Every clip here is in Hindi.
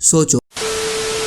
सोचो,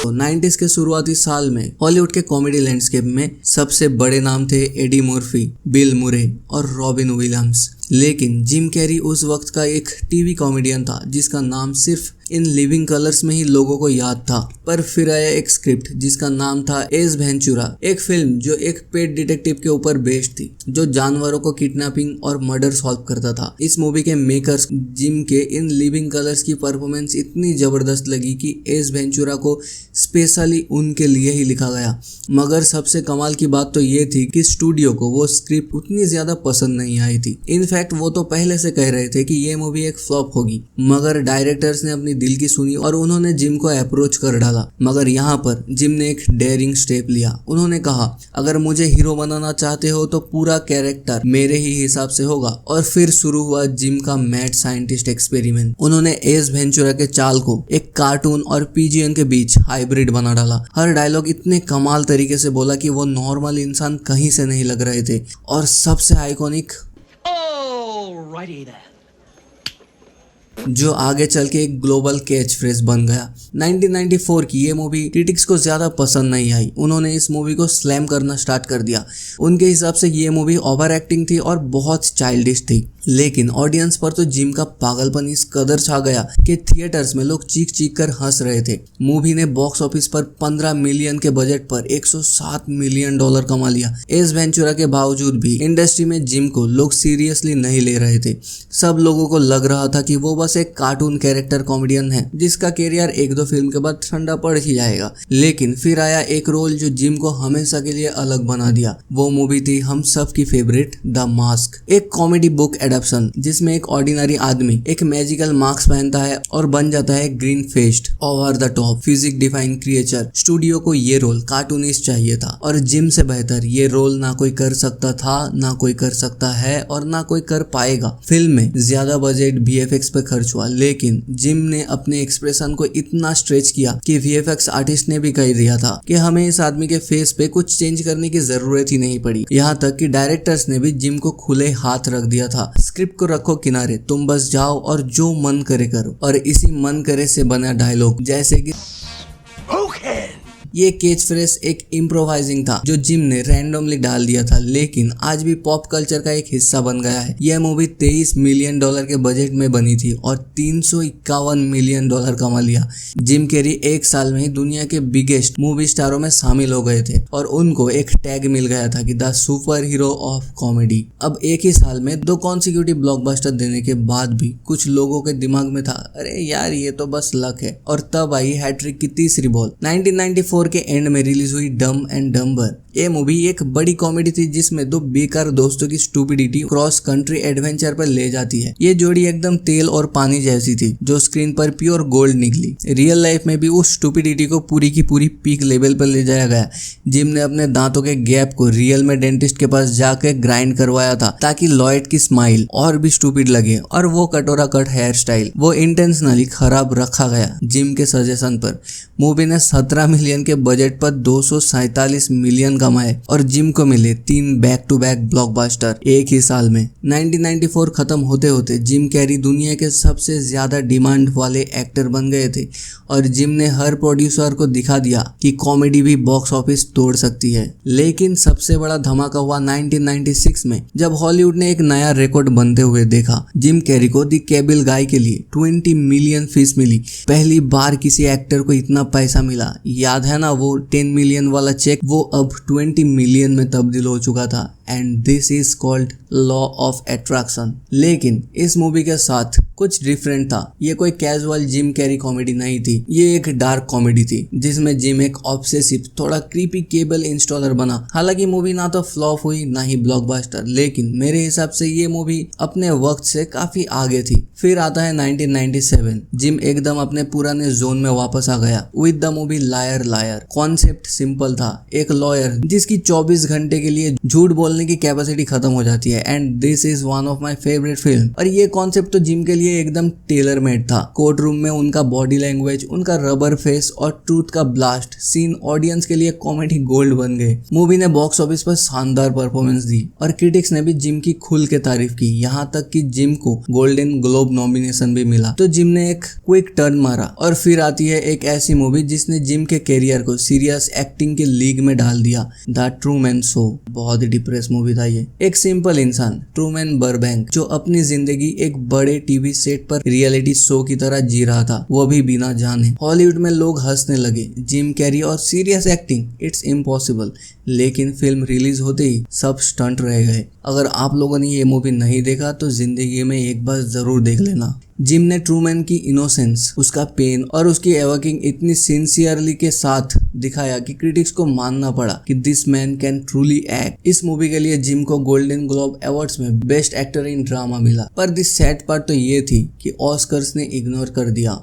तो 90s के शुरुआती साल में हॉलीवुड के कॉमेडी लैंडस्केप में सबसे बड़े नाम थे एडी मर्फी, बिल मुरे और रॉबिन विलियम्स। लेकिन जिम कैरी उस वक्त का एक टीवी कॉमेडियन था जिसका नाम सिर्फ इन लिविंग कलर्स में ही लोगों को याद था। पर फिर आया एक स्क्रिप्ट जिसका नाम था एस वेंचुरा, एक फिल्म जो एक पेट डिटेक्टिव के ऊपर बेस्ड थी जो जानवरों को किडनैपिंग और मर्डर सॉल्व करता था। इस मूवी के मेकर्स जिम के इन लिविंग कलर्स की परफॉर्मेंस इतनी जबरदस्त लगी कि एस वेंचुरा को स्पेशली उनके लिए ही लिखा गया। मगर सबसे कमाल की बात तो ये थी कि स्टूडियो को वो स्क्रिप्ट उतनी ज्यादा पसंद नहीं आई थी। इनफैक्ट वो तो पहले से कह रहे थे कि ये मूवी एक फ्लॉप होगी, मगर डायरेक्टर्स ने अपनी दिल की सुनी और उन्होंने जिम को अप्रोच कर डाला। मगर यहाँ पर जिम ने एक डेयरिंग स्टेप लिया। उन्होंने कहा, अगर मुझे हीरो बनाना चाहते हो तो पूरा कैरेक्टर मेरे ही हिसाब से होगा। और फिर शुरू हुआ जिम का मैड साइंटिस्ट एक्सपेरिमेंट। उन्होंने एस वेंचुरा के चाल को एक कार्टून और पीजीएन के बीच हाइब्रिड बना डाला। हर डायलॉग इतने कमाल तरीके से बोला कि वो नॉर्मल इंसान कहीं से नहीं लग रहे थे। और सबसे आइकॉनिक जो आगे चल के एक ग्लोबल कैच फ्रेज बन गया। 1994 की ये मूवी क्रिटिक्स को ज्यादा पसंद नहीं आई। उन्होंने इस मूवी को स्लैम करना स्टार्ट कर दिया। उनके हिसाब से ये मूवी ओवर एक्टिंग थी और बहुत चाइल्डिश थी। लेकिन ऑडियंस पर तो जिम का पागलपन इस कदर छा गया कि थिएटर्स में लोग चीख चीख कर हंस रहे थे। मूवी ने बॉक्स ऑफिस पर 15 मिलियन के बजट पर $107 मिलियन कमा लिया। एस वेंचुरा के बावजूद भी इंडस्ट्री में जिम को लोग सीरियसली नहीं ले रहे थे। सब लोगों को लग रहा था कि वो बस एक कार्टून कैरेक्टर कॉमेडियन है जिसका कैरियर एक दो फिल्म के बाद ठंडा पड़ ही जाएगा। लेकिन फिर आया एक रोल जो जिम को हमेशा के लिए अलग बना दिया। वो मूवी थी हम सब की फेवरेट द मास्क, एक कॉमेडी बुक जिसमें एक ऑर्डिनरी आदमी एक मैजिकल मास्क पहनता है और बन जाता है green faced over the top physique define creature. Studio को ये रोल कार्टूनिस्ट चाहिए था और जिम से बेहतर ये रोल ना कोई कर सकता था, ना कोई कर सकता है और ना कोई कर पाएगा। फिल्म में ज्यादा बजट VFX पे खर्च हुआ, लेकिन जिम ने अपने एक्सप्रेशन को इतना स्ट्रेच किया कि VFX आर्टिस्ट ने भी कह दिया था कि हमें इस आदमी के फेस पे कुछ चेंज करने की जरूरत ही नहीं पड़ी। यहाँ तक कि डायरेक्टर्स ने भी जिम को खुले हाथ रख दिया था। स्क्रिप्ट को रखो किनारे, तुम बस जाओ और जो मन करे करो। और इसी मन करे से बना डायलॉग जैसे कि ये कैच फ्रेज एक इम्प्रोवाइजिंग था जो जिम ने रैंडमली डाल दिया था, लेकिन आज भी पॉप कल्चर का एक हिस्सा बन गया है। यह मूवी $23 मिलियन के बजट में बनी थी और $351 मिलियन कमा लिया। जिम कैरी एक साल में ही दुनिया के बिगेस्ट मूवी स्टारों में शामिल हो गए थे और उनको एक टैग मिल गया था कि the super hero of comedy. अब एक ही साल में 2 कॉन्सिक्यूटिव ब्लॉकबस्टर देने के बाद भी कुछ लोगों के दिमाग में था, अरे यार ये तो बस लक है। और तब आई हैट्रिक की तीसरी बॉल। 1994 के एंड में रिलीज हुई डम एंड डम्बर। ये मूवी एक बड़ी कॉमेडी थी जिसमें 2 बेकार दोस्तों की स्टूपिडिटी क्रॉस कंट्री एडवेंचर पर ले जाती है। ये जोड़ी एकदम तेल और पानी जैसी थी जो स्क्रीन पर प्योर गोल्ड निकली। रियल लाइफ में भी उस स्टूपिडिटी को पूरी की पूरी पीक लेवल पर ले जाया गया। जिम ने अपने दांतों के गैप को रियल में डेंटिस्ट के पास जाकर ग्राइंड करवाया था ताकि लॉयड की स्माइल और भी स्टूपिड लगे। और वो कटोरा कट हेयर स्टाइल वो इंटेंशनली खराब रखा गया जिम के सजेशन पर। मूवी ने 17 मिलियन के बजट पर 247 मिलियन कमाए और जिम को मिले 3 बैक टू बैक ब्लॉकबस्टर एक ही साल में। 1994 खत्म होते होते जिम कैरी दुनिया के सबसे ज्यादा डिमांड वाले एक्टर बन गए थे और जिम ने हर प्रोड्यूसर को दिखा दिया कि कॉमेडी भी बॉक्स ऑफिस तोड़ सकती है। लेकिन सबसे बड़ा धमाका हुआ 1996 में जब हॉलीवुड ने एक नया रिकॉर्ड बनते हुए देखा। जिम कैरी को द केबल गाय के लिए 20 मिलियन फीस मिली। पहली बार किसी एक्टर को इतना पैसा मिला। याद है ना वो 10 मिलियन वाला चेक, वो अब 20 मिलियन में तब्दील हो चुका था। And this is called law of attraction. लेकिन इस मूवी के साथ कुछ डिफरेंट था। ये कोई कैजुअल जिम कैरी कॉमेडी नहीं थी, ये एक डार्क कॉमेडी थी जिसमें जिम एक ऑब्सेसिव थोड़ा क्रीपी केबल इंस्टॉलर बना। हालांकि मूवी ना तो फ्लॉप हुई ना ही ब्लॉकबस्टर, लेकिन मेरे हिसाब से ये मूवी अपने वक्त से काफी आगे थी। फिर आता है 1997। जिम एकदम अपने पुराने जोन में वापस आ गया with the movie liar liar. Concept simple था, एक लॉयर जिसकी 24 घंटे के लिए झूठ बोलने बोलने की कैपेसिटी खत्म हो जाती है। And this is one of my favourite film. और ये कॉन्सेप्ट तो जिम के लिए एकदम टेलर मेड था। कोर्ट रूम में उनका बॉडी लैंग्वेज, उनका रबर फेस और ट्रूथ का ब्लास्ट सीन ऑडियंस के लिए कॉमेडी गोल्ड बन गए। मूवी ने बॉक्स ऑफिस पर शानदार परफॉर्मेंस दी और क्रिटिक्स ने भी जिम की खुल के तारीफ की, यहाँ तक कि जिम को गोल्डन ग्लोब नॉमिनेशन भी मिला। तो जिम ने एक क्विक टर्न मारा और फिर आती है एक ऐसी मूवी जिसने जिम के कैरियर को सीरियस एक्टिंग के लीग में डाल दिया, द ट्रूमैन शो। बहुत ही डिप्रेस मूवी था ये। एक सिंपल इंसान ट्रूमैन बर्बैंक जो अपनी जिंदगी एक बड़े टीवी सेट पर रियलिटी शो की तरह जी रहा था, वो भी बिना जाने। हॉलीवुड में लोग हंसने लगे, जिम कैरी और सीरियस एक्टिंग, इट्स इम्पॉसिबल। लेकिन फिल्म रिलीज होते ही सब स्टंट रह गए। अगर आप लोगों ने ये मूवी नहीं देखा तो जिंदगी में एक बार जरूर देख लेना। जिम ने ट्रूमैन की इनोसेंस, उसका पेन और उसकी एवॉकिंग इतनी सिंसियरली के साथ दिखाया कि क्रिटिक्स को मानना पड़ा कि this man can truly act. इस मूवी के लिए जिम को गोल्डन ग्लोब अवार्ड्स में बेस्ट एक्टर इन ड्रामा मिला। पर दिस सैड पार्ट तो ये थी कि ऑस्कर्स ने इग्नोर कर दिया।